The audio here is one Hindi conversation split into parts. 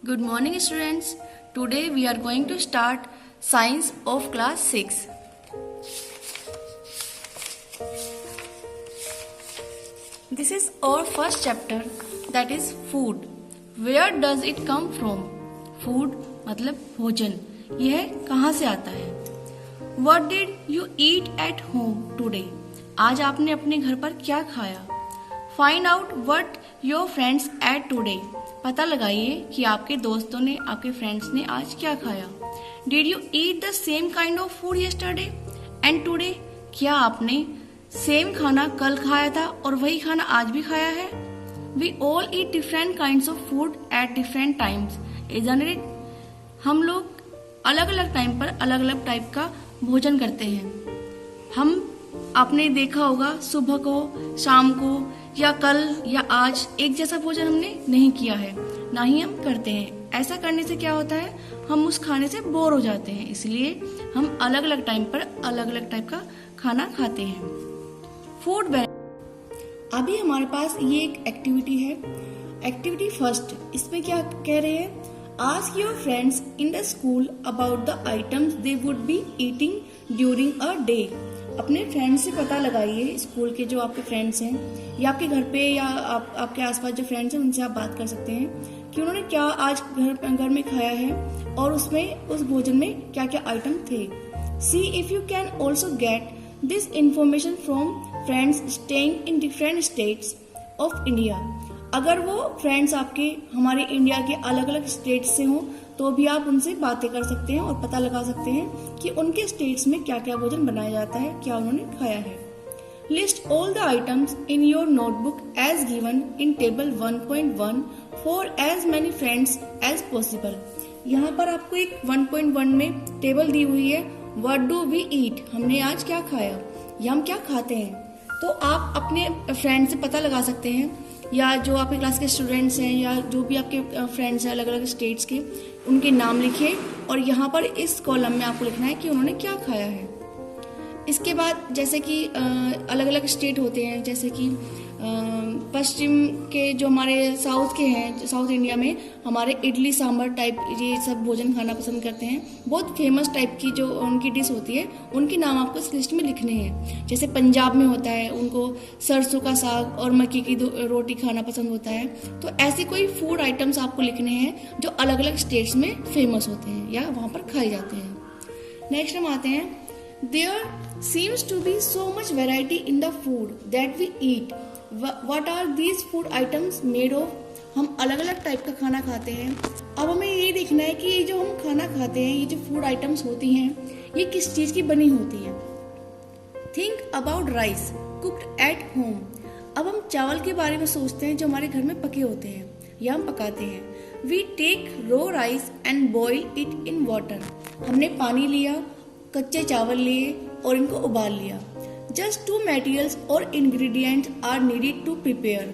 Good morning, students. Today we are going to start Science of Class 6. This is our first chapter, that is food. Where does it come from? Food मतलब भोजन. यह कहाँ से आता है? What did you eat at home today? आज आपने अपने घर पर क्या खाया? Find out what your friends ate today. पता लगाइए कि आपके दोस्तों ने, आपके फ्रेंड्स ने आज क्या खाया. Did you eat the same kind of food yesterday and today? क्या आपने सेम खाना कल खाया था और वही खाना आज भी खाया है? We all eat different kinds of food at different times, isn't it? हम लोग अलग अलग टाइम पर अलग अलग टाइप का भोजन करते हैं. हम आपने देखा होगा सुबह को, शाम को या कल या आज एक जैसा भोजन हमने नहीं किया है, ना ही हम करते हैं. ऐसा करने से क्या होता है, हम उस खाने से बोर हो जाते हैं. इसलिए हम अलग अलग टाइम पर अलग अलग टाइप का खाना खाते हैं. Food balance. अभी हमारे पास ये एक एक्टिविटी है. एक्टिविटी फर्स्ट, इसमें क्या कह रहे हैं, ask your friends in the school about the items they would be eating during a day. अपने फ्रेंड्स से पता लगाइए, स्कूल के जो आपके फ्रेंड्स हैं या आपके घर पे या आपके आसपास जो फ्रेंड्स हैं उनसे आप बात कर सकते हैं कि उन्होंने क्या आज घर में खाया है और उसमें उस भोजन में क्या क्या आइटम थे. See if you can also get this information from friends staying in different states of India. अगर वो फ्रेंड्स आपके हमारे इंडिया के अलग अलग स्टेट्स से हों तो भी आप उनसे बातें कर सकते हैं और पता लगा सकते हैं कि उनके स्टेट्स में क्या क्या भोजन बनाया जाता है, क्या उन्होंने खाया है. List all the items in your notebook as given in table 1.1 for as many friends as possible. यहाँ पर आपको एक 1.1 में टेबल दी हुई है. व्हाट डू वी ईट, हमने आज क्या खाया या हम क्या खाते हैं. तो आप अपने फ्रेंड से पता लगा सकते हैं या जो आपके क्लास के स्टूडेंट्स हैं या जो भी आपके फ्रेंड्स हैं अलग अलग स्टेट्स के, उनके नाम लिखिए और यहाँ पर इस कॉलम में आपको लिखना है कि उन्होंने क्या खाया है. इसके बाद जैसे कि अलग अलग स्टेट होते हैं, जैसे कि पश्चिम के जो हमारे साउथ के हैं, साउथ इंडिया में हमारे इडली सांभर टाइप ये सब भोजन खाना पसंद करते हैं. बहुत फेमस टाइप की जो उनकी डिश होती है उनके नाम आपको इस लिस्ट में लिखने हैं. जैसे पंजाब में होता है, उनको सरसों का साग और मक्की की रोटी खाना पसंद होता है. तो ऐसे कोई फूड आइटम्स आपको लिखने हैं जो अलग अलग स्टेट्स में फेमस होते हैं या वहाँ पर खाए जाते हैं. नेक्स्ट हम आते हैं, there seems to be so much variety in the food that we eat. What are these food items made of? हम अलग अलग टाइप का खाना खाते हैं. अब हमें ये देखना है कि ये जो हम खाना खाते हैं, ये जो फूड आइटम्स होती हैं, ये किस चीज़ की बनी होती हैं. Think about rice cooked at home. अब हम चावल के बारे में सोचते हैं जो हमारे घर में पके होते हैं या हम पकाते हैं. We take raw rice and boil it in water. हमने पानी लिया, कच्चे चावल लिए और इनको उबाल लिया. Just two materials or ingredients are needed to prepare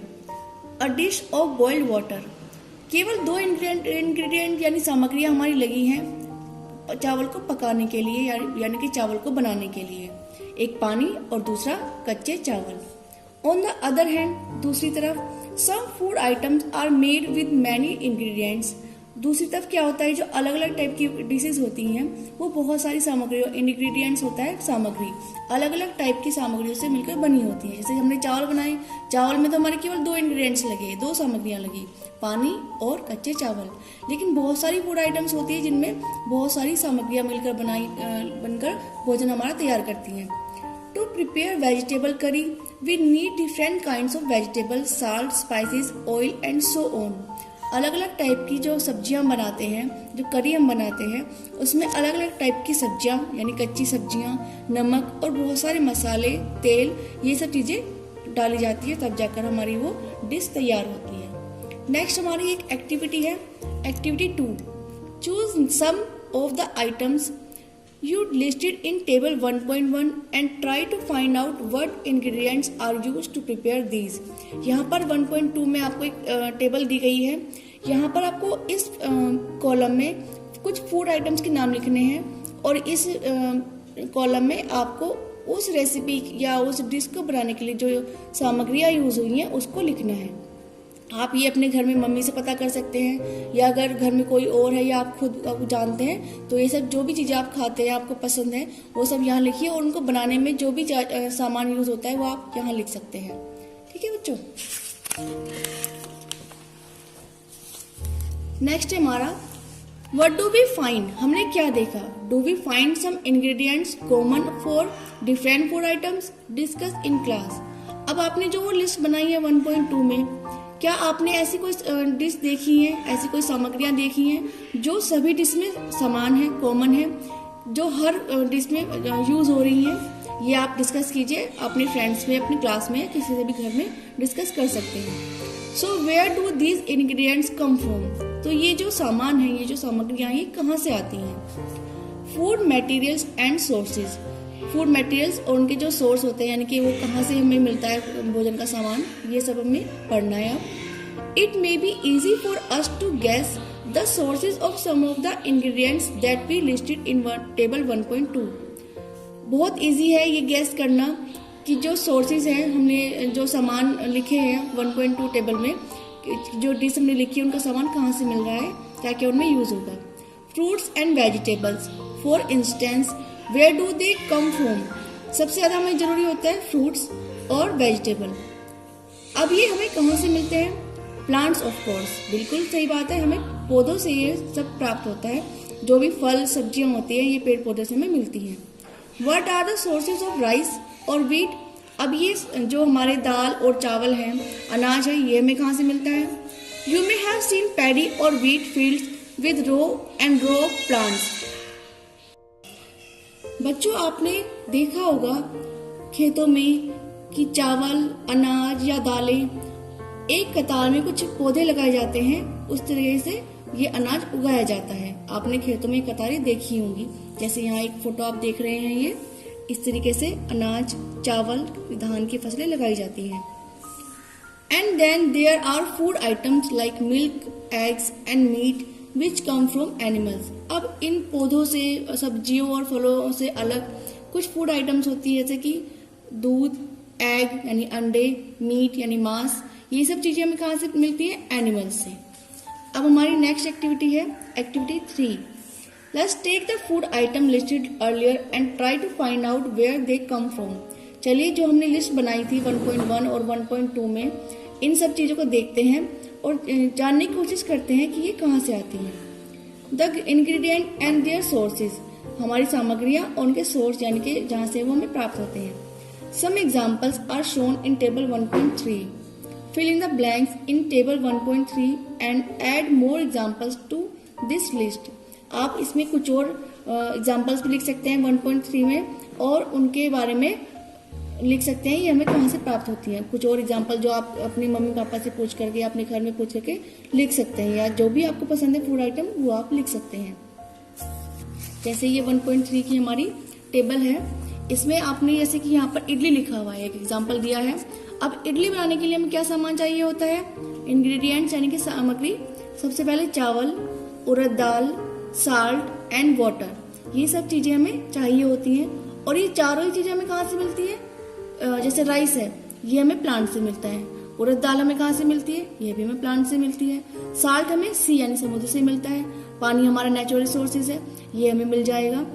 a dish of boiled water. केवल दो इंग्रेडिएंट यानी सामग्रियां हमारी लगी हैं चावल को पकाने के लिए यानी कि चावल को बनाने के लिए. एक पानी और दूसरा कच्चे चावल. On the other hand, दूसरी तरफ some food items are made with many ingredients. दूसरी तरफ क्या होता है, जो अलग अलग टाइप की डिशेज होती हैं वो बहुत सारी सामग्री, इंग्रेडिएंट्स होता है सामग्री, अलग अलग टाइप की सामग्रियों से मिलकर बनी होती है. जैसे हमने चावल बनाए, चावल में तो हमारे केवल दो इंग्रेडिएंट्स लगे, दो सामग्रियां लगी, पानी और कच्चे चावल. लेकिन बहुत सारी फूड आइटम्स होती है जिनमें बहुत सारी सामग्रियां मिलकर बनकर भोजन हमारा तैयार करती हैं. To prepare vegetable curry we need different kinds of vegetable, salt, spices, oil and so on. अलग अलग टाइप की जो सब्जियां बनाते हैं, जो करी हम बनाते हैं, उसमें अलग अलग टाइप की सब्जियां यानी कच्ची सब्जियां, नमक और बहुत सारे मसाले, तेल, ये सब चीज़ें डाली जाती है, तब जाकर हमारी वो डिश तैयार होती है. नेक्स्ट हमारी एक एक्टिविटी है, activity 2. Choose some of the items you listed in table 1.1 and try to find out what ingredients are used to prepare these. यहाँ पर 1.2 में आपको एक टेबल दी गई है. यहाँ पर आपको इस कॉलम में कुछ फूड आइटम्स के नाम लिखने हैं और इस कॉलम में आपको उस रेसिपी या उस डिश को बनाने के लिए जो सामग्रियाँ यूज हुई हैं उसको लिखना है. आप ये अपने घर में मम्मी से पता कर सकते हैं, या अगर घर में कोई और है या आप खुद आप जानते हैं तो ये सब जो भी चीज़ें आप खाते हैं आपको पसंद है वो सब यहाँ लिखिए, और उनको बनाने में जो भी सामान यूज होता है वो आप यहाँ लिख सकते हैं। ठीक है बच्चों। नेक्स्ट है हमारा What do we find? हमने क्या देखा? Do we find some ingredients common for different food items? Discuss in class. अब आपने जो वो लिस्ट बनाई है 1.2 में, क्या आपने ऐसी कोई डिश देखी है, ऐसी कोई सामग्रियां देखी हैं जो सभी डिश में समान है, कॉमन है, जो हर डिश में यूज हो रही हैं? ये आप डिस्कस कीजिए अपने फ्रेंड्स में, अपनी क्लास में, किसी से भी घर में डिस्कस कर सकते हैं। So where do these ingredients come from? तो ये जो सामान है, ये जो सामग्रियां, ये कहाँ से आती हैं? Food materials and sources. Food materials और उनके जो सोर्स होते हैं, यानी कि वो कहाँ से हमें मिलता है भोजन का सामान, ये सब हमें पढ़ना है अब। It may be easy for us to guess the sources of some of the ingredients that we listed in table 1.2। बहुत इजी है ये गेस करना कि जो सोर्सेज हैं, हमने जो सामान लिखे हैं 1.2 टेबल में, जो डिश हमने लिखी है उनका सामान कहाँ से मिल रहा है, क्या क्या उनमें यूज होगा। Fruits and vegetables for instance, where do they come from? सबसे ज्यादा हमें जरूरी होता है फ्रूट्स और वेजिटेबल। अब ये हमें कहाँ से मिलते हैं? प्लांट्स ऑफ कोर्स, बिल्कुल सही बात है, हमें पौधों से ये सब प्राप्त होता है। जो भी फल सब्जियां होती है ये पेड़ पौधों से हमें मिलती हैं। What are the sources of rice और व्हीट? अब ये जो हमारे दाल और चावल हैं, अनाज है, ये हमें कहाँ से मिलता है? You may have seen paddy और wheat fields with row and row plants. बच्चों आपने देखा होगा खेतों में कि चावल, अनाज या दालें एक कतार में कुछ पौधे लगाए जाते हैं, उस तरीके से ये अनाज उगाया जाता है। आपने खेतों में कतारें देखी होंगी, जैसे यहाँ एक फोटो आप देख रहे हैं, ये इस तरीके से अनाज, चावल, धान की फसलें लगाई जाती हैं। And then there are food items like milk, eggs and meat which come from animals. अब इन पौधों से, सब्जियों और फलों से अलग कुछ फूड आइटम्स होती है, जैसे कि दूध, एग यानी अंडे, मीट यानी मांस, ये सब चीजें हमें कहाँ से मिलती है? एनिमल्स से। अब हमारी नेक्स्ट एक्टिविटी है activity 3। Let's take the food item listed earlier and try to find out where they come from. चलिए जो हमने लिस्ट बनाई थी 1.1 और 1.2 में, इन सब चीजों को देखते हैं और जानने की कोशिश करते हैं कि ये कहाँ से आती हैं। The ingredient and their sources, हमारी सामग्रियाँ और उनके सोर्स यानी कि जहाँ से वो हमें प्राप्त होते हैं। Some examples are shown in table 1.3. Fill in the blanks in table 1.3 and add more examples to this list. आप इसमें कुछ और एग्जाम्पल्स भी लिख सकते हैं 1.3 में, और उनके बारे में लिख सकते हैं ये हमें कहाँ से प्राप्त होती है। कुछ और एग्जाम्पल जो आप अपनी मम्मी पापा से पूछ करके, अपने घर में पूछ करके लिख सकते हैं, या जो भी आपको पसंद है फूड आइटम वो आप लिख सकते हैं। जैसे ये 1.3 की हमारी टेबल है, इसमें आपने जैसे कि यहाँ पर इडली लिखा हुआ है, एक एग्जाम्पल दिया है। अब इडली बनाने के लिए हमें क्या सामान चाहिए होता है? इंग्रेडिएंट्स यानी कि सामग्री। सबसे पहले चावल, उड़द दाल, साल्ट एंड वाटर, ये सब चीजें हमें चाहिए होती हैं। और ये चारों ही चीजें हमें कहाँ से मिलती है? जैसे राइस है, ये हमें प्लांट से मिलता है। उड़द दाल हमें कहाँ से मिलती है? ये भी हमें प्लांट से मिलती है। साल्ट हमें सी यानी समुद्र से मिलता है। पानी हमारा नेचुरल रिसोर्सेज है, ये हमें मिल जाएगा।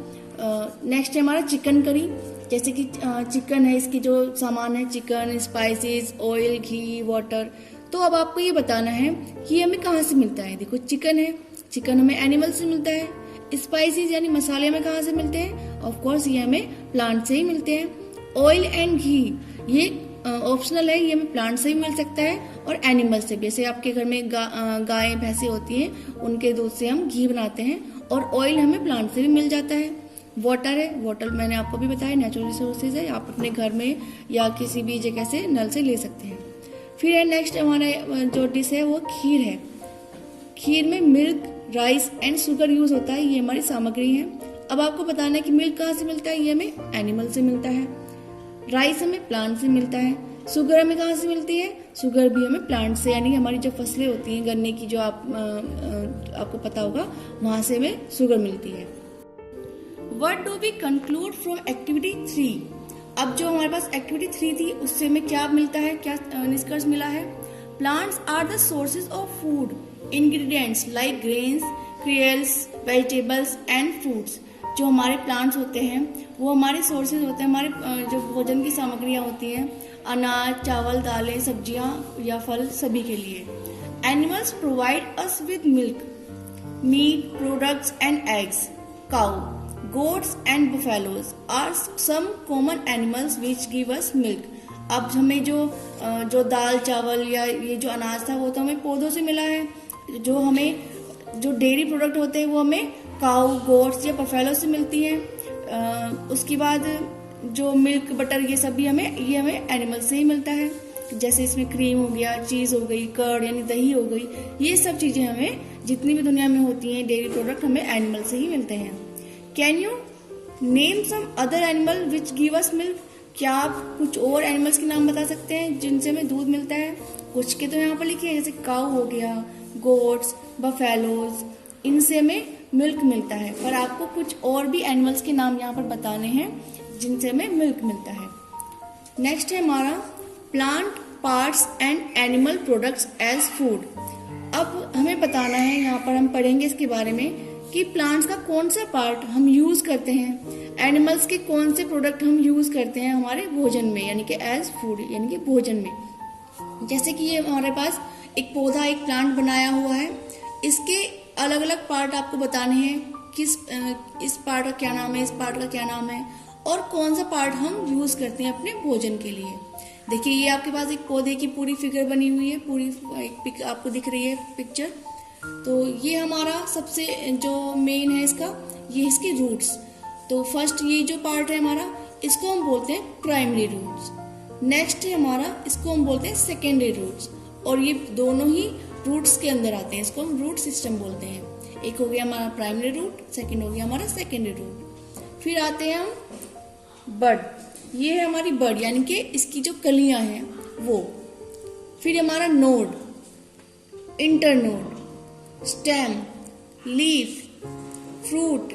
नेक्स्ट है हमारा चिकन करी, जैसे कि चिकन है, इसकी जो सामान है चिकन, स्पाइसेस, ऑयल, घी, वाटर। तो अब आपको ये बताना है कि ये हमें कहाँ से मिलता है। देखो चिकन है, चिकन हमें एनिमल से मिलता है। स्पाइसेस यानी मसाले हमें कहाँ से मिलते हैं? ऑफ कोर्स ये हमें प्लांट से ही मिलते हैं। ऑयल एंड घी ये ऑप्शनल है, ये हमें प्लांट से ही मिल सकता है और एनिमल से भी। जैसे आपके घर में गाय भैंसे होती हैं, उनके दूध से हम घी बनाते हैं, और ऑयल हमें प्लांट से भी मिल जाता है। वाटर है, वाटर मैंने आपको भी बताया नेचुरल रिसोर्सेज है, आप अपने घर में या किसी भी जगह से नल से ले सकते हैं। फिर है नेक्स्ट हमारा जो डिश है वो खीर है। खीर में milk, rice and sugar use होता है, ये हमारी सामग्री है। अब आपको बताना है कि मिल्क कहाँ से मिलता है? ये हमें एनिमल से मिलता है। राइस हमें प्लांट से मिलता है। शुगर हमें कहाँ से मिलती है? शुगर भी हमें प्लांट से, यानी हमारी जो फसलें होती हैं गन्ने की, जो आपको पता होगा, वहां से हमें शुगर मिलती है। What do we conclude from activity 3? अब जो हमारे पास एक्टिविटी 3 थी उससे हमें क्या मिलता है, क्या निष्कर्ष मिला है? Plants are the sources of food. Ingredients like grains, cereals, vegetables and fruits. जो हमारे प्लांट्स होते हैं वो हमारे सोर्सेज होते हैं, हमारे जो भोजन की सामग्रियाँ होती हैं, अनाज, चावल, दालें, सब्जियाँ या फल सभी के लिए. Animals provide us with milk, meat, products and eggs. Cow, goats and buffaloes are some common animals which give us milk. अब हमें जो दाल, चावल या ये जो अनाज था वो तो हमें पौधों से मिला है. जो डेयरी प्रोडक्ट होते हैं वो हमें काऊ, गोट्स या बफेलो से मिलती हैं. उसके बाद जो मिल्क, बटर ये हमें एनिमल से ही मिलता है. जैसे इसमें क्रीम हो गया, चीज हो गई, कर्ड यानी दही हो गई, ये सब चीजें हमें जितनी भी दुनिया में होती हैं डेयरी प्रोडक्ट हमें एनिमल से ही मिलते हैं. Can you name some other animal which give us milk? क्या आप कुछ और एनिमल्स के नाम बता सकते हैं जिनसे हमें दूध मिलता है? कुछ के तो यहाँ पर लिखे हैं, जैसे काऊ हो गया, गोट्स, बफेलोज, इनसे हमें मिल्क मिलता है. पर आपको कुछ और भी एनिमल्स के नाम यहाँ पर बताने हैं जिनसे हमें मिल्क मिलता है. नेक्स्ट है हमारा plant parts and animal products as food. अब हमें बताना है, यहाँ पर हम पढ़ेंगे इसके बारे में कि प्लांट्स का कौन सा पार्ट हम यूज करते हैं, एनिमल्स के कौन से प्रोडक्ट हम यूज करते हैं हमारे भोजन में, यानी कि एज फूड यानी कि भोजन में. जैसे कि ये हमारे पास एक पौधा, एक प्लांट बनाया हुआ है, इसके अलग अलग पार्ट आपको बताने हैं. इस पार्ट का क्या नाम है, इस पार्ट का क्या नाम है और कौन सा पार्ट हम यूज करते हैं अपने भोजन के लिए. देखिए ये आपके पास एक पौधे की पूरी फिगर बनी हुई है, पूरी एक आपको दिख रही है पिक्चर. तो ये हमारा सबसे जो मेन है इसका, ये इसके रूट्स. तो फर्स्ट ये जो पार्ट है हमारा, इसको हम बोलते हैं प्राइमरी रूट्स. नेक्स्ट है हमारा, इसको हम बोलते हैं सेकेंडरी रूट्स. और ये दोनों ही रूट्स के अंदर आते हैं, इसको हम रूट सिस्टम बोलते हैं. एक हो गया हमारा प्राइमरी रूट, सेकेंड हो गया हमारा सेकेंडरी रूट. फिर आते हैं हम बड. ये है हमारी बड यानी कि इसकी जो कलियां हैं वो. फिर हमारा node, internode, stem, leaf, fruit,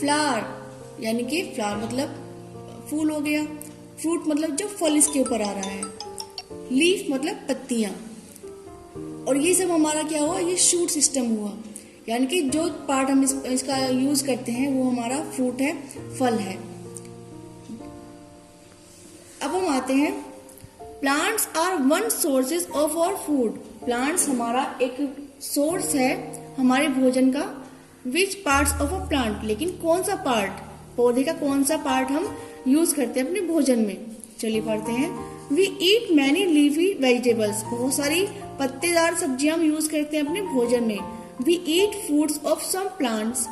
flower यानी कि फ्लावर मतलब फूल हो गया, फ्रूट मतलब जो फल इसके ऊपर आ रहा है, लीफ मतलब पत्तियां. और ये सब हमारा क्या हुआ, ये शूट सिस्टम हुआ, यानी कि जो पार्ट हम इसका यूज करते हैं वो हमारा फ्रूट है, फल है. अब हम आते हैं, plants are one sources of our food. Plants हमारा एक सोर्स है हमारे भोजन का. Which parts of a plant, लेकिन कौन सा पार्ट, पौधे का कौन सा पार्ट हम यूज करते हैं अपने भोजन में. चलिए पढ़ते हैं. We eat many leafy vegetables. बहुत सारी पत्तेदार सब्जियां हम यूज करते हैं अपने भोजन में. We eat fruits of some plants,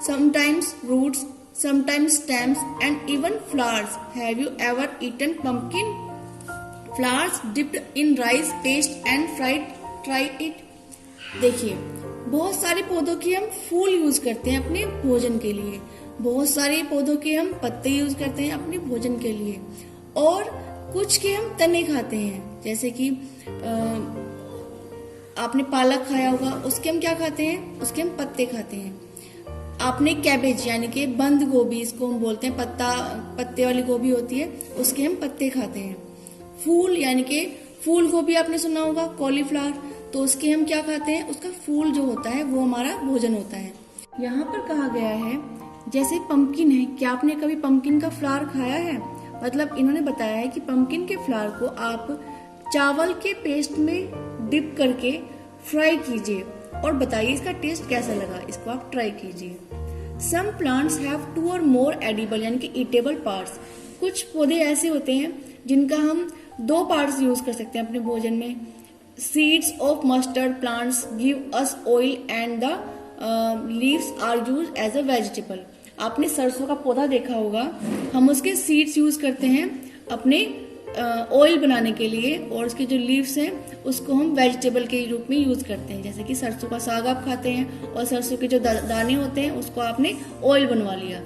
sometimes roots, sometimes stems and even flowers. Have you ever eaten pumpkin flowers dipped in rice paste and fried? Try it. देखिए बहुत सारे पौधों के हम फूल यूज करते हैं अपने भोजन के लिए, बहुत सारे पौधों के हम पत्ते यूज करते हैं अपने भोजन के लिए, और कुछ के हम तने खाते हैं. जैसे कि आपने पालक खाया होगा, उसके हम क्या खाते हैं, उसके हम पत्ते खाते हैं. आपने कैबेज यानी कि बंद गोभी, इसको हम बोलते हैं, पत्ते वाली गोभी होती है, उसके हम पत्ते खाते हैं. फूल यानी कि फूल गोभी आपने सुना होगा, कॉलीफ्लावर, तो उसके हम क्या खाते हैं, उसका फूल जो होता है वो हमारा भोजन होता है. यहाँ पर कहा गया है जैसे पंपकिन है, क्या आपने कभी पंपकिन का फ्लावर खाया है? मतलब इन्होंने बताया है कि पंपकिन के फ्लावर को आप चावल के पेस्ट में डिप करके फ्राई कीजिए और बताइए इसका टेस्ट कैसा लगा. इसको आप ट्राई कीजिए. सम प्लांट्स हैव 2 और मोर एडिबल यानी कि ईटेबल पार्ट्स. कुछ पौधे ऐसे होते हैं जिनका हम 2 पार्ट्स यूज कर सकते हैं अपने भोजन में. Seeds of mustard plants give us oil and the leaves are used as a vegetable. आपने सरसों का पौधा देखा होगा, हम उसके सीड्स यूज करते हैं अपने ऑयल बनाने के लिए, और उसके जो लीव्स हैं उसको हम वेजिटेबल के रूप में यूज करते हैं. जैसे कि सरसों का साग आप खाते हैं और सरसों के जो दाने होते हैं उसको आपने ऑयल बनवा लिया.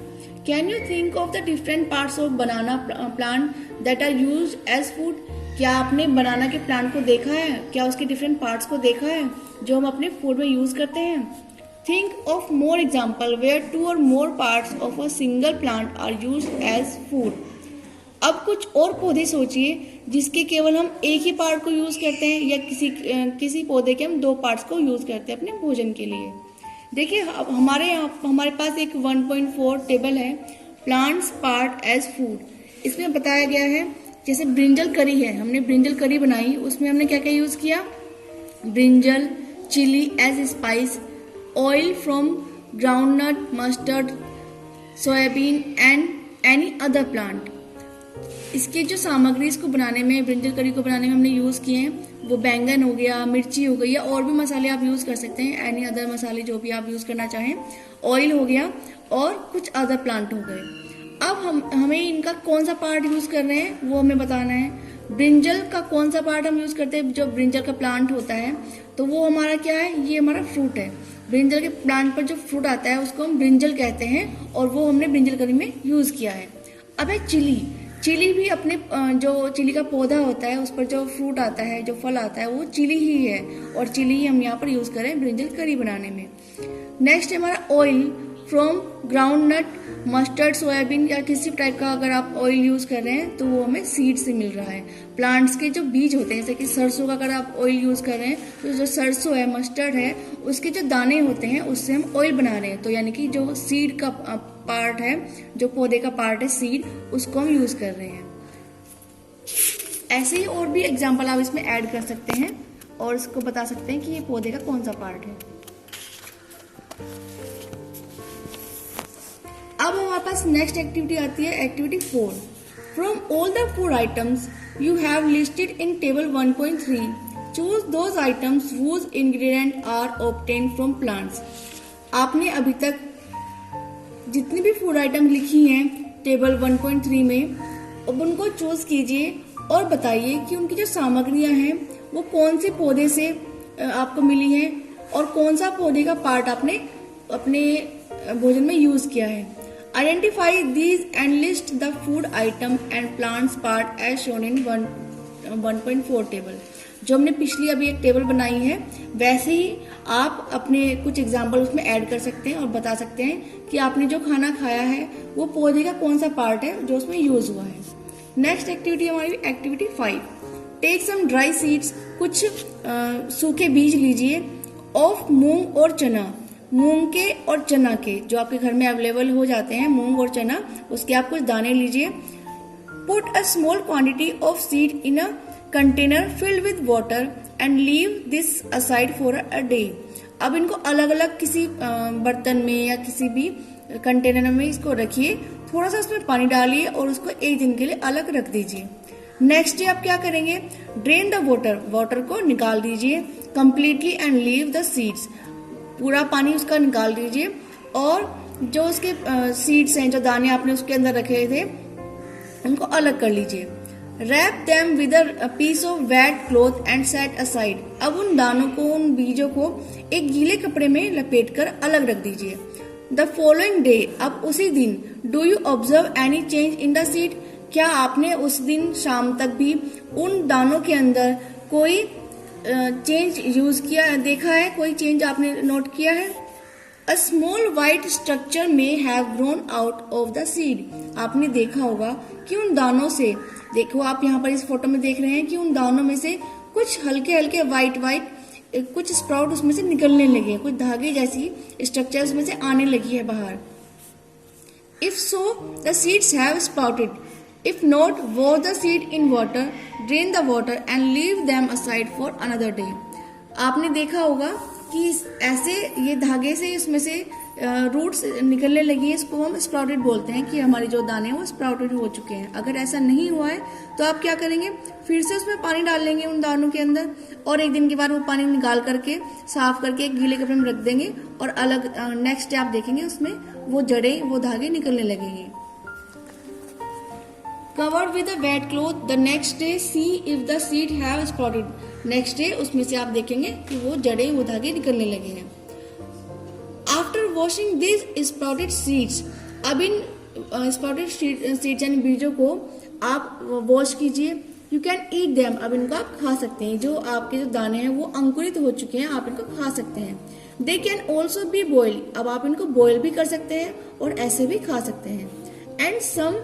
Can you think of the different parts of banana plant that are used as food. क्या आपने बनाना के प्लांट को देखा है, क्या उसके डिफरेंट पार्ट्स को देखा है जो हम अपने फूड में यूज करते हैं. Think of more example where 2 और more parts of a single plant are used as food. अब कुछ और पौधे सोचिए जिसके केवल हम एक ही पार्ट को यूज करते हैं या किसी पौधे के हम 2 पार्ट्स को यूज करते हैं अपने भोजन के लिए। देखिए अब हमारे पास एक 1.4 टेबल है, प्लांट्स पार्ट एज फूड। इसमें बताया गया है जैसे ब्रिंजल करी है, हमने ब्रिंजल करी बनाई, उसमें हमने क्या क्या यूज किया, brinjal, chilli as spice, oil from groundnut, mustard, soyabean and any other plant. इसकी जो सामग्री इसको बनाने में, ब्रिंजल करी को बनाने में हमने यूज किए हैं वो बैंगन हो गया, मिर्ची हो गई या और भी मसाले आप यूज कर सकते हैं, एनी अदर मसाले जो भी आप यूज करना चाहें, ऑयल हो गया और कुछ अदर प्लांट हो गए। अब हमें इनका कौन सा पार्ट यूज कर रहे हैं वो हमें बताना है। ब्रिंजल का कौन सा पार्ट हम यूज करते हैं, जो ब्रिंजल का प्लांट होता है तो वो हमारा क्या है, ये हमारा फ्रूट है। ब्रिंजल के प्लांट पर जो फ्रूट आता है उसको हम ब्रिंजल कहते हैं और वो हमने ब्रिंजल करी में यूज किया है। अब है चिली। चिली भी अपने जो चिली का पौधा होता है उस पर जो फ्रूट आता है, जो फल आता है वो चिली ही है और चिली ही हम यहाँ पर यूज करें ब्रिंजल करी बनाने में। नेक्स्ट है हमारा oil from groundnut, mustard, soybean या किसी टाइप का अगर आप ऑयल यूज कर रहे हैं तो वो हमें सीड से मिल रहा है। प्लांट्स के जो बीज होते हैं जैसे कि सरसों का अगर आप ऑयल यूज कर रहे हैं तो जो सरसों है, मस्टर्ड है, उसके जो दाने होते हैं उससे हम ऑयल बना रहे हैं। तो यानी कि जो सीड का पार्ट है, जो पौधे का पार्ट है सीड, उसको हम यूज कर रहे हैं। ऐसे ही और भी एग्जाम्पल आप इसमें ऐड कर सकते हैं और इसको बता सकते हैं कि ये पौधे का कौन सा पार्ट है। अब हमारे पास नेक्स्ट एक्टिविटी आती है, activity 4। From all the food items you have listed in table 1.3 choose those items whose ingredient are obtained from plants. आपने अभी तक जितनी भी फूड आइटम लिखी हैं टेबल 1.3 में, अब उनको चूज कीजिए और बताइए कि उनकी जो सामग्रियां हैं वो कौन से पौधे से आपको मिली हैं और कौन सा पौधे का पार्ट आपने अपने भोजन में यूज किया है। Identify these and list the food item and plants part as shown in 1.4 table. जो हमने पिछली अभी एक टेबल बनाई है वैसे ही आप अपने कुछ एग्जाम्पल उसमें ऐड कर सकते हैं और बता सकते हैं कि आपने जो खाना खाया है वो पौधे का कौन सा पार्ट है जो उसमें यूज हुआ है। नेक्स्ट एक्टिविटी हमारी activity 5। Take some dry seeds, कुछ सूखे बीज लीजिए, ऑफ मूंग और चना, मूंग के और चना के जो आपके घर में अवेलेबल हो जाते हैं, मूंग और चना, उसके आप कुछ दाने लीजिए। Put a small quantity of seed in a container filled with water and leave this aside for a day. अब इनको अलग अलग किसी बर्तन में या किसी भी कंटेनर में इसको रखिए, थोड़ा सा उसमें पानी डालिए और उसको एक दिन के लिए अलग रख दीजिए। नेक्स्ट डे आप क्या करेंगे, ड्रेन द वाटर, वाटर को निकाल दीजिए completely and leave the seeds, पूरा पानी उसका निकाल दीजिए और जो उसके सीड्स हैं, जो दाने आपने उसके अंदर रखे थे, उनको अलग कर लीजिए। Wrap them with a piece of wet cloth and set aside. अब उन दानों को, उन बीजों को एक गीले कपड़े में लपेटकर अलग रख दीजिए। द फॉलोइंग डे, अब उसी दिन, do you observe any change in the seed, क्या आपने उस दिन शाम तक भी उन दानों के अंदर कोई चेंज यूज किया, देखा है, कोई चेंज आपने नोट किया है। अ स्मॉल व्हाइट स्ट्रक्चर में have grown out of the seed. आपने देखा होगा कि उन दानों से, देखो आप यहाँ पर इस फोटो में देख रहे हैं कि उन दानों में से कुछ हल्के हल्के व्हाइट कुछ स्प्राउट उसमें से निकलने लगे हैं, कुछ धागे जैसी स्ट्रक्चर उसमें से आने लगी है बाहर। If so the seeds have sprouted, if not wash the seed in water, drain the water and leave them aside for another day. आपने देखा होगा कि ऐसे ये धागे से इसमें से रूट्स निकलने लगी है, इसको हम स्प्राउटेड बोलते हैं कि हमारे जो दाने हैं वो स्प्राउटेड हो चुके हैं। अगर ऐसा नहीं हुआ है तो आप क्या करेंगे, फिर से उसमें पानी डाल लेंगे उन दानों के अंदर और एक दिन के बाद वो पानी निकाल करके साफ करके एक गीले कपड़े में रख देंगे और अलग नेक्स्ट डे आप देखेंगे उसमें वो जड़ें, वो धागे निकलने लगेंगे। Covered with a wet cloth the next day, see if the seed have sprouted. Next day उसमें से आप देखेंगे कि वो जड़ें, वो धागे निकलने लगे हैं। After washing this sprouted seeds, अब इन स्प्राउटेड सीड्स यानी बीजों को आप वॉश कीजिए। यू कैन ईट देम, अब इनको आप खा सकते हैं। जो आपके जो दाने हैं वो अंकुरित हो चुके हैं, आप इनको खा सकते हैं। They can also be boil, अब आप इनको बॉयल भी कर सकते हैं और ऐसे भी खा सकते हैं। And some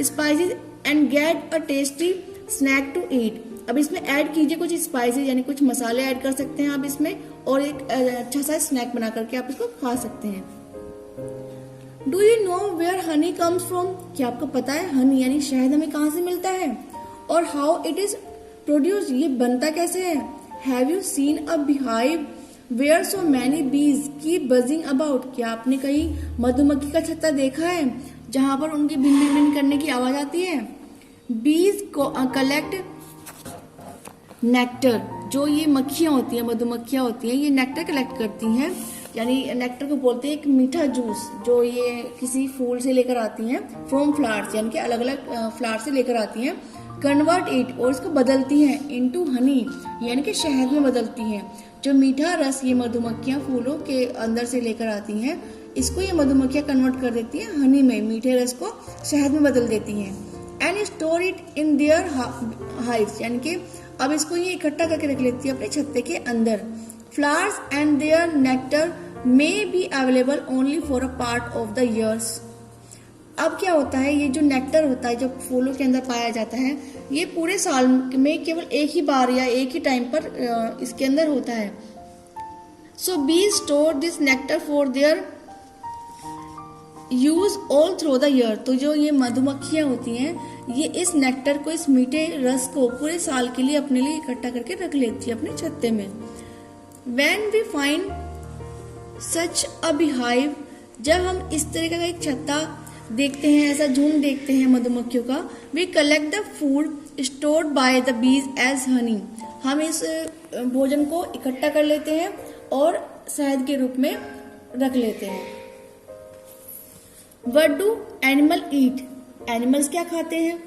spices and get a tasty snack to eat. अब इसमें ऐड कीजिए कुछ स्पाइसेस, यानी कुछ मसाले ऐड कर सकते हैं आप इसमें, और एक अच्छा सा स्नैक बना करके आप इसको खा सकते हैं। Do you know where honey comes from? क्या आपको पता है हनी यानी शहद हमें कहाँ से मिलता है, और हाउ इट इज प्रोड्यूस, ये बनता कैसे है। Have you seen a beehive where so many bees keep buzzing about? क्या आपने कहीं मधुमक्खी का छत्ता देखा है जहां पर उनकी भिन भिन भिन करने की आवाज आती है। बीज कलेक्ट नेक्टर, जो ये मक्खियां होती हैं, मधुमक्खियां होती हैं, ये नेक्टर कलेक्ट करती हैं, यानी नेक्टर को बोलते हैं एक मीठा जूस जो ये किसी फूल से लेकर आती हैं, फ्रॉम फ्लावर्स, यानी कि अलग अलग फ्लावर से लेकर आती हैं। कन्वर्ट इट, और इसको बदलती हैं इनटू हनी, यानी कि शहद में बदलती हैं। जो मीठा रस ये मधुमक्खियां फूलों के अंदर से लेकर आती हैं, इसको ये मधुमक्खियां कन्वर्ट कर देती हैं हनी में, मीठे रस को शहद में बदल देती हैं। And store it in their hives, यानी कि अब इसको ये इकट्ठा करके रख लेती है अपने छत्ते के अंदर। Flowers and their nectar may be available only for a part of the years. अब क्या होता है, ये जो नेक्टर होता है जो फूलों के अंदर पाया जाता है, ये पूरे साल में केवल एक ही बार या एक ही टाइम पर इसके अंदर होता है। So bee store this nectar for their use all through the year. तो जो ये मधुमक्खियां होती हैं, ये इस नेक्टर को, इस मीठे रस को पूरे साल के लिए अपने लिए इकट्ठा करके रख लेती है अपने छत्ते में। When we find such a beehive, जब हम इस तरह का एक छत्ता देखते हैं, ऐसा झुंड देखते हैं मधुमक्खियों का, we collect the food stored by the bees as honey। हम इस भोजन को इकट्ठा कर लेते हैं और शहद के रूप में रख लेते हैं। What do animal eat? Animals क्या खाते हैं?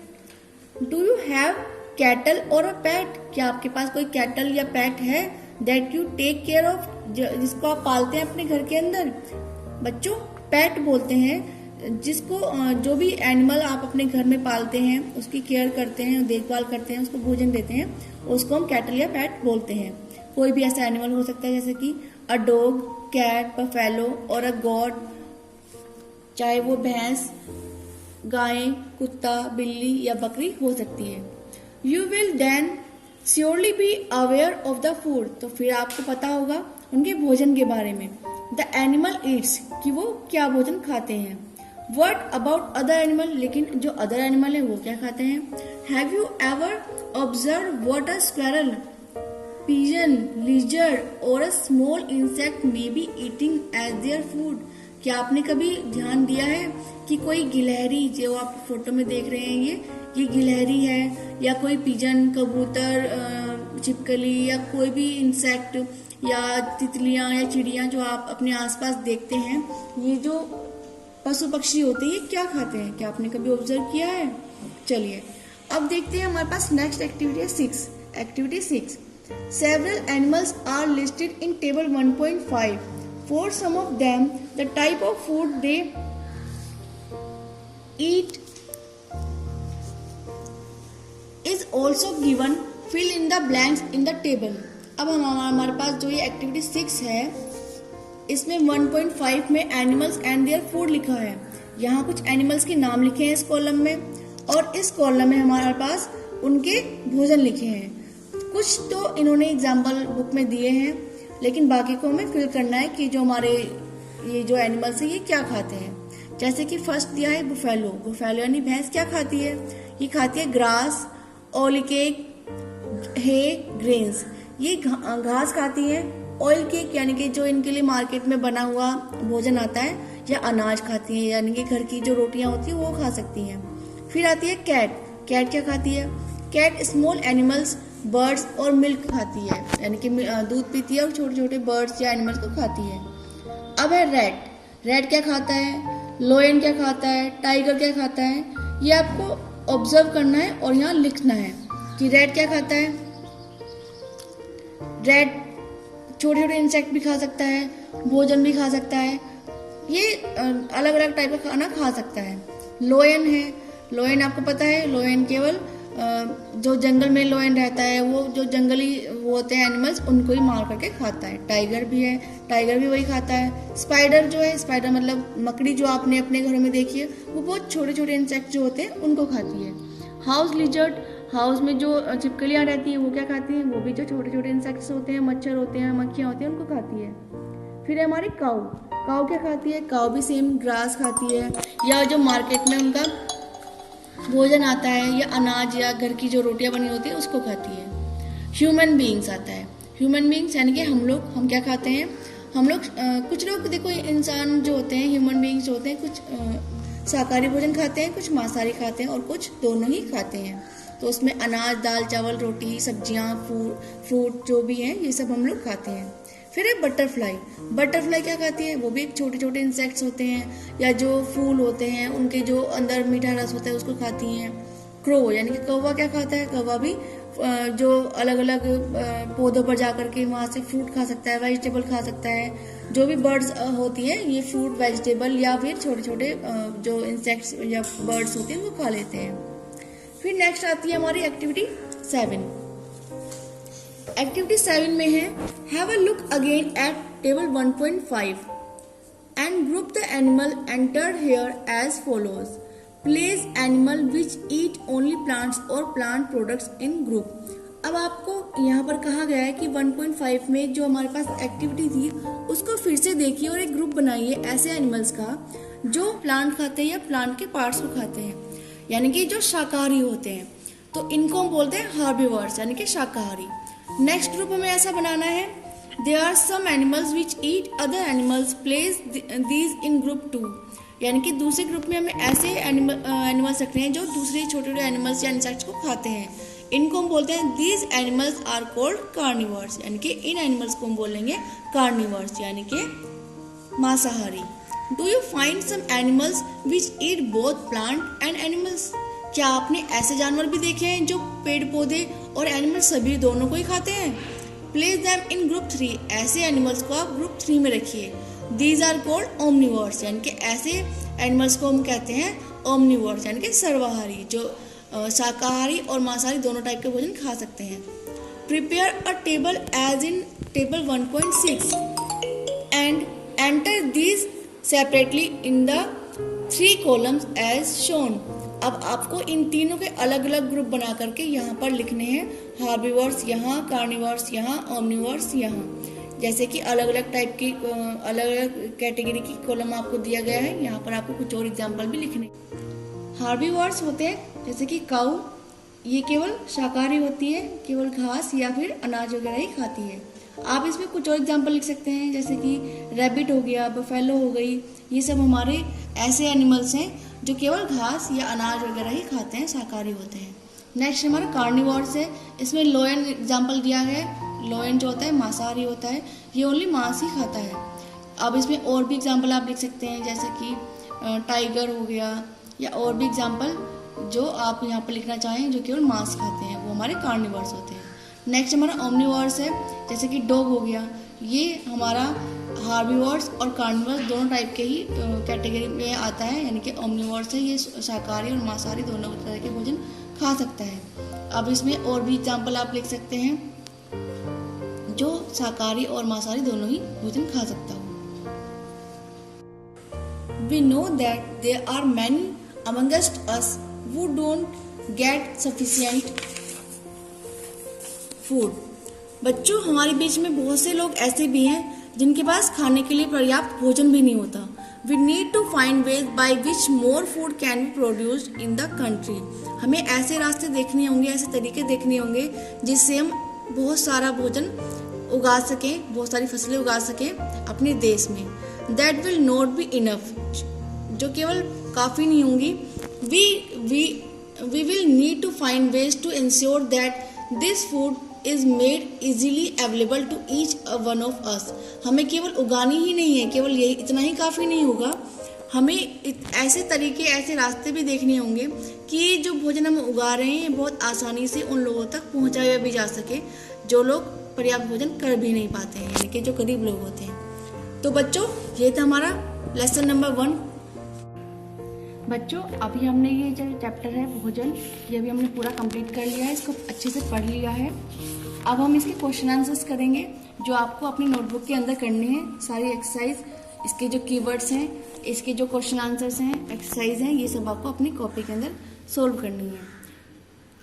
Do you have cattle or a pet? क्या आपके पास कोई कैटल या पेट है that you take care of, जिसको आप पालते हैं अपने घर के अंदर? बच्चों, पेट बोलते हैं जिसको, जो भी एनिमल आप अपने घर में पालते हैं, उसकी केयर करते हैं, देखभाल करते हैं, उसको भोजन देते हैं, उसको हम कैटल या पेट बोलते हैं। कोई भी ऐसा एनिमल हो सकता है जैसे कि अ डॉग, कैट, बफेलो और अ गॉट, चाहे वो भैंस, गाय, कुत्ता, बिल्ली या बकरी हो सकती है। You will then surely be aware of the food, तो फिर आपको पता होगा उनके भोजन के बारे में। द एनिमल ईट्स, कि वो क्या भोजन खाते हैं। वट अबाउट अदर एनिमल, लेकिन जो अदर एनिमल है वो क्या खाते हैं। Have you ever observe what a squirrel, pigeon, lizard और a small insect may be eating as their food. क्या आपने कभी ध्यान दिया है कि कोई गिलहरी, जो आप फोटो में देख रहे हैं, ये गिलहरी है, या कोई पिजन, कबूतर, छिपकली, या कोई भी इंसेक्ट या तितलियां या चिड़िया जो आप अपने आसपास देखते हैं, ये जो पशु पक्षी होते हैं, ये क्या खाते हैं? क्या आपने कभी ऑब्जर्व किया है? चलिए अब देखते हैं हमारे पास नेक्स्ट एक्टिविटी है 6। Activity 6, several animals are listed in table 1.5। For some of them the type of food they eat is also given, fill in the blanks in the table। अब हमारे पास जो ये एक्टिविटी 6 है, इसमें 1.5 में एनिमल्स एंड देयर फूड लिखा है। यहाँ कुछ एनिमल्स के नाम लिखे हैं इस कॉलम में, और इस कॉलम में हमारे पास उनके भोजन लिखे हैं। कुछ तो इन्होंने एग्जाम्पल बुक में दिए हैं, लेकिन बाकी को हमें फिल करना है कि जो हमारे ये जो एनिमल्स है ये क्या खाते हैं। जैसे कि फर्स्ट दिया है बुफेलो। बुफेलो यानी भैंस क्या खाती है? ये खाती है ग्रास, ऑयल केक, हे, ग्रेन्स। ये घास खाती है। ऑयल केक यानी कि जो इनके लिए मार्केट में बना हुआ भोजन आता है, या अनाज खाती है, यानी कि घर की जो रोटियां होती है वो खा सकती हैं। फिर आती है कैट। कैट क्या खाती है? कैट स्मॉल एनिमल्स, बर्ड्स और मिल्क खाती है, यानी कि दूध पीती है और छोटे छोटे बर्ड्स या एनिमल्स को खाती है। अब है रैट। रैट क्या खाता है? लोयन क्या खाता है? टाइगर क्या खाता है? ये आपको ऑब्जर्व करना है और यहाँ लिखना है कि रैट क्या खाता है। रैट छोटे छोटे इंसेक्ट भी खा सकता है, भोजन भी खा सकता है, ये अलग अलग टाइप का खाना खा सकता है। लोयन है। लोयन आपको पता है, लोयन केवल जो जंगल में लोयन रहता है, वो जो जंगली वो होते हैं एनिमल्स, उनको ही मार करके खाता है। टाइगर भी है, टाइगर भी वही खाता है। स्पाइडर जो है, स्पाइडर मतलब मकड़ी, जो आपने अपने घरों में देखी है, वो बहुत छोटे छोटे इंसेक्ट जो होते हैं उनको खाती है। हाउस लिजर्ड, हाउस में जो छिपकलियाँ रहती हैं वो क्या खाती हैं, वो भी जो छोटे छोटे इंसेक्ट्स होते हैं, मच्छर होते हैं, मक्खियाँ होती हैं, उनको खाती है। फिर है हमारी काऊ, काऊ क्या खाती है, काऊ भी सेम ग्रास खाती है, या जो मार्केट में उनका भोजन आता है या अनाज या घर की जो रोटियां बनी होती है उसको खाती है। ह्यूमन बीइंग्स आता है, ह्यूमन बीइंग्स यानी कि हम लोग, हम क्या खाते हैं, हम लोग कुछ लोग देखो इंसान जो होते हैं, ह्यूमन बीइंग्स जो होते हैं, कुछ शाकाहारी भोजन खाते हैं, कुछ मांसाहारी खाते हैं और कुछ दोनों ही खाते हैं। तो उसमें अनाज, दाल, चावल, रोटी, सब्जियां, फ्रूट जो भी हैं ये सब हम लोग खाते हैं। फिर है बटरफ्लाई, बटरफ्लाई क्या खाती है, वो भी छोटे छोटे इंसेक्ट्स होते हैं या जो फूल होते हैं उनके जो अंदर मीठा रस होता है उसको खाती हैं। क्रो यानी कि कौवा क्या खाता है, कौवा भी जो अलग अलग पौधों पर जाकर के वहाँ से फ्रूट खा सकता है, वेजिटेबल खा सकता है। जो भी बर्ड्स होती हैं ये फ्रूट, वेजिटेबल या फिर छोटे छोटे जो इंसेक्ट्स या बर्ड्स होते हैं वो खा लेते हैं। फिर नेक्स्ट आती है हमारी एक्टिविटी 7। एक्टिविटी 7 में है have a look again at table 1.5 and group the animal entered here as follows. Place animal which eat only plants और प्लांट प्रोडक्ट्स इन ग्रुप। अब आपको यहाँ पर कहा गया है कि 1.5 में जो हमारे पास एक्टिविटी थी उसको फिर से देखिए और एक ग्रुप बनाइए ऐसे एनिमल्स का जो प्लांट खाते हैं या प्लांट के पार्ट्स को खाते हैं, यानी कि जो शाकाहारी होते हैं। तो इनको हम बोलते हैं हार्बिवर्स यानी कि शाकाहारी। नेक्स्ट ग्रुप हमें ऐसा बनाना है there are some animals which eat other animals, place these in group 2, यानी कि दूसरे ग्रुप में हमें ऐसे एनिमल्स रखने हैं जो दूसरे छोटे छोटे एनिमल्स या इंसेक्ट्स को खाते हैं। इनको हम बोलते हैं these animals are called carnivores, यानी कि इन एनिमल्स को हम बोलेंगे कार्निवर्स यानी कि मांसाहारी। Do you find some animals which eat both plant and animals. क्या आपने ऐसे जानवर भी देखे हैं जो पेड़ पौधे और एनिमल सभी दोनों को ही खाते हैं। प्लेस दैम इन ग्रुप 3, ऐसे एनिमल्स को आप ग्रुप 3 में रखिए। दीज आर कॉल्ड ओमनिवर्स, यानी कि ऐसे एनिमल्स को हम कहते हैं ओमनिवर्स यानी कि सर्वाहारी, जो शाकाहारी और मांसाहारी दोनों टाइप के भोजन खा सकते हैं। Prepare a table as in table 1.6 and enter these separately in the 3 columns as shown. अब आपको इन तीनों के अलग अलग ग्रुप बना करके यहाँ पर लिखने हैं, हार्बिवर्स यहाँ, कार्निवर्स यहाँ, ओमनिवर्स यहाँ। जैसे कि अलग अलग टाइप की अलग अलग कैटेगरी की कॉलम आपको दिया गया है, यहाँ पर आपको कुछ और एग्जाम्पल भी लिखने। हार्बिवर्स होते हैं जैसे कि काऊ, ये केवल शाकाहारी होती है, केवल घास या फिर अनाज वगैरह ही खाती है। आप इसमें कुछ और एग्जाम्पल लिख सकते हैं जैसे कि रैबिट हो गया, बफेलो हो गई, ये सब हमारे ऐसे एनिमल्स हैं जो केवल घास या अनाज वगैरह ही खाते हैं, शाकाहारी होते हैं। नेक्स्ट हमारा कार्निवोर्स है, इसमें लोयन एग्जाम्पल दिया है। लोयन जो होता है मांसाहारी होता है, ये ओनली मांस ही खाता है। अब इसमें और भी एग्जाम्पल आप लिख सकते हैं जैसे कि टाइगर हो गया या और भी एग्जाम्पल जो आप यहाँ पर लिखना चाहें जो केवल मांस खाते हैं, वो हमारे कार्निवर्स होते हैं। नेक्स्ट हमारा ओमनिवर्स है, जैसे कि डॉग हो गया, ये हमारा हार्बिवर्स और कार्निवर्स दोनों टाइप के ही कैटेगरी में आता है, यानी कि ओमनिवर्स है, ये शाकाहारी और मांसाहारी दोनों तरह के भोजन खा सकता है। अब इसमें और भी एग्जाम्पल आप लिख सकते हैं जो शाकाहारी और मांसाहारी दोनों ही भोजन खा सकता हो। We know that there are many amongst us who don't get sufficient food. बच्चों, हमारे बीच में बहुत से लोग ऐसे भी हैं जिनके पास खाने के लिए पर्याप्त भोजन भी नहीं होता। We need to find ways by which more food can be produced in the country. हमें ऐसे रास्ते देखने होंगे, ऐसे तरीके देखने होंगे जिससे हम बहुत सारा भोजन उगा सकें, बहुत सारी फसलें उगा सकें अपने देश में। That will not be enough, जो केवल काफ़ी नहीं होंगी। We will need to find ways to ensure that this food is made easily available to each one of us. हमें केवल उगानी ही नहीं है, केवल यही इतना ही काफ़ी नहीं होगा, हमें ऐसे तरीके, ऐसे रास्ते भी देखने होंगे कि जो भोजन हम उगा रहे हैं बहुत आसानी से उन लोगों तक पहुंचाया भी जा सके जो लोग पर्याप्त भोजन कर भी नहीं पाते हैं, यानी कि जो गरीब लोग होते हैं। तो बच्चों, ये था हमारा लेसन नंबर 1। बच्चों, अभी हमने ये जो चैप्टर है भोजन, ये अभी हमने पूरा कंप्लीट कर लिया है, इसको अच्छे से पढ़ लिया है। अब हम इसके क्वेश्चन आंसर्स करेंगे जो आपको अपनी नोटबुक के अंदर करने हैं। सारी एक्सरसाइज, इसके जो कीवर्ड्स हैं, इसके जो क्वेश्चन आंसर्स हैं, एक्सरसाइज हैं, ये सब आपको अपनी कॉपी के अंदर सोल्व करनी है।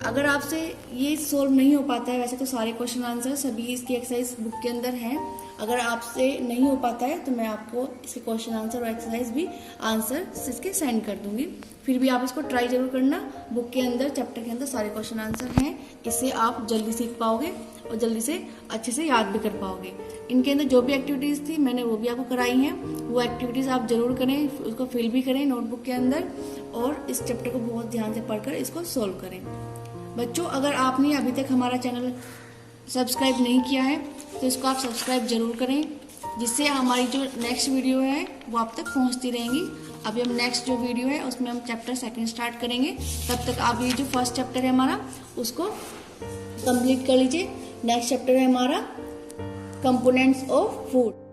अगर आपसे ये सोल्व नहीं हो पाता है, वैसे तो सारे क्वेश्चन आंसर सभी इसकी एक्सरसाइज बुक के अंदर हैं, अगर आपसे नहीं हो पाता है तो मैं आपको इसके क्वेश्चन आंसर और एक्सरसाइज भी आंसर इसके सेंड कर दूंगी। फिर भी आप इसको ट्राई जरूर करना। बुक के अंदर चैप्टर के अंदर सारे क्वेश्चन आंसर हैं, इससे आप जल्दी सीख पाओगे और जल्दी से अच्छे से याद भी कर पाओगे। इनके अंदर जो भी एक्टिविटीज़ थी मैंने वो भी आपको कराई हैं, वो एक्टिविटीज़ आप जरूर करें, उसको फिल भी करें नोटबुक के अंदर और इस चैप्टर को बहुत ध्यान से पढ़कर इसको सोल्व करें। बच्चों, अगर आपने अभी तक हमारा चैनल सब्सक्राइब नहीं किया है तो इसको आप सब्सक्राइब जरूर करें, जिससे हमारी जो नेक्स्ट वीडियो है वो आप तक पहुंचती रहेंगी। अभी हम नेक्स्ट जो वीडियो है उसमें हम चैप्टर 2 स्टार्ट करेंगे, तब तक आप ये जो फर्स्ट चैप्टर है हमारा उसको कंप्लीट कर लीजिए। नेक्स्ट चैप्टर है हमारा कंपोनेंट्स ऑफ फूड।